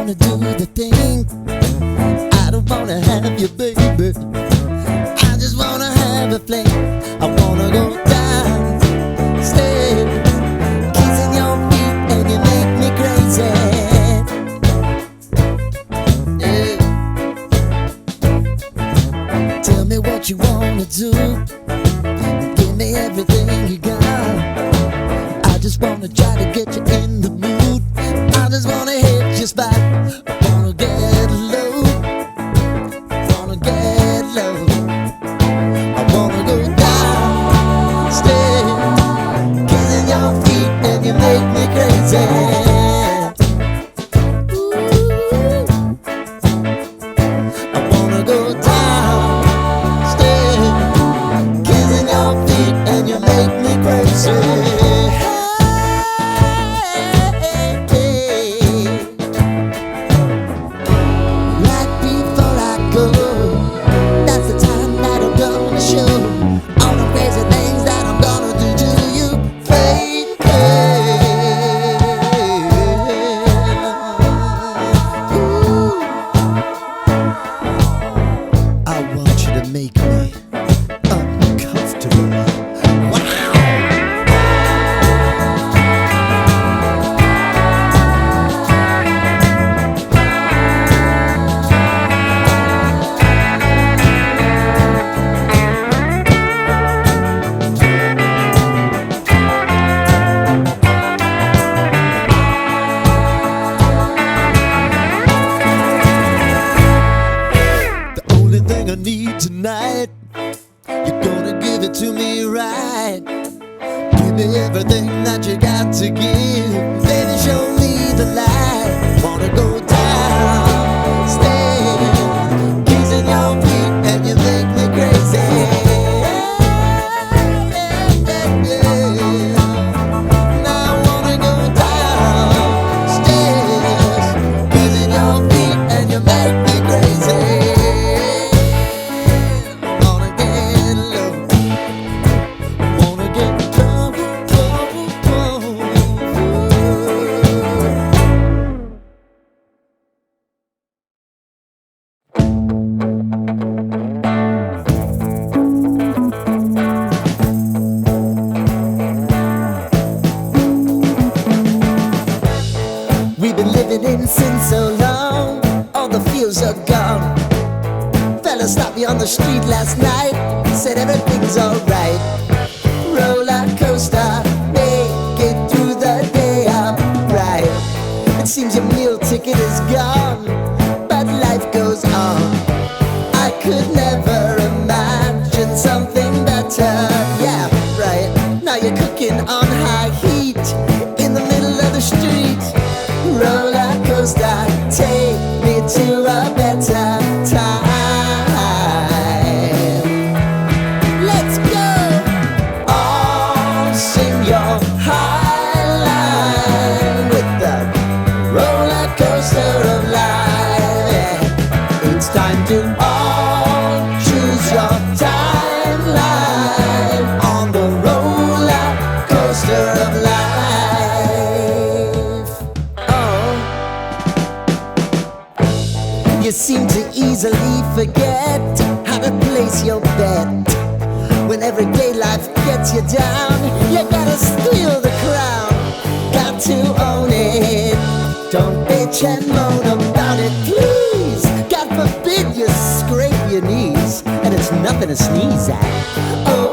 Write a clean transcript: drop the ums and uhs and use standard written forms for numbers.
wanna do the thing. I don't wanna have you, baby. I just wanna have a fling. I wanna go down, stay, kissing your feet, and you make me crazy. Yeah. Tell me what you wanna do. Give me everything you got. I just wanna try to get you in the mood. I just wanna hit your spot. I wanna get low, wanna get low. I wanna go down, stay, kissing your feet, and you make me crazy. I wanna go down, stay, kissing your feet, and you make me crazy. Make me uncomfortable. Wow. The only thing I need tonight, you're gonna give it to me right. Give me everything that you got to give. Baby, show me the light. Wanna go down, stay, kissing your feet, and you make me crazy. Now I wanna go downstairs, kissing your feet, and you make me crazy. We've been living in sin so long, all the feels are gone. Fella stopped me on the street last night, said everything's alright. Roller coaster, make it through the day upright. It seems your meal ticket is gone, but life goes on. I could never imagine something better. Yeah, right. Now you're cooking on high heat in the middle of the street. Roller coaster, take me to a better time. Let's go! All sing your high line with the roller coaster of life. Yeah. It's time to all choose your timeline on the roller coaster of life. You seem to easily forget how to place your bet. When everyday life gets you down, you gotta steal the crown. Got to own it. Don't bitch and moan about it, please. God forbid you scrape your knees, and it's nothing to sneeze at. Oh,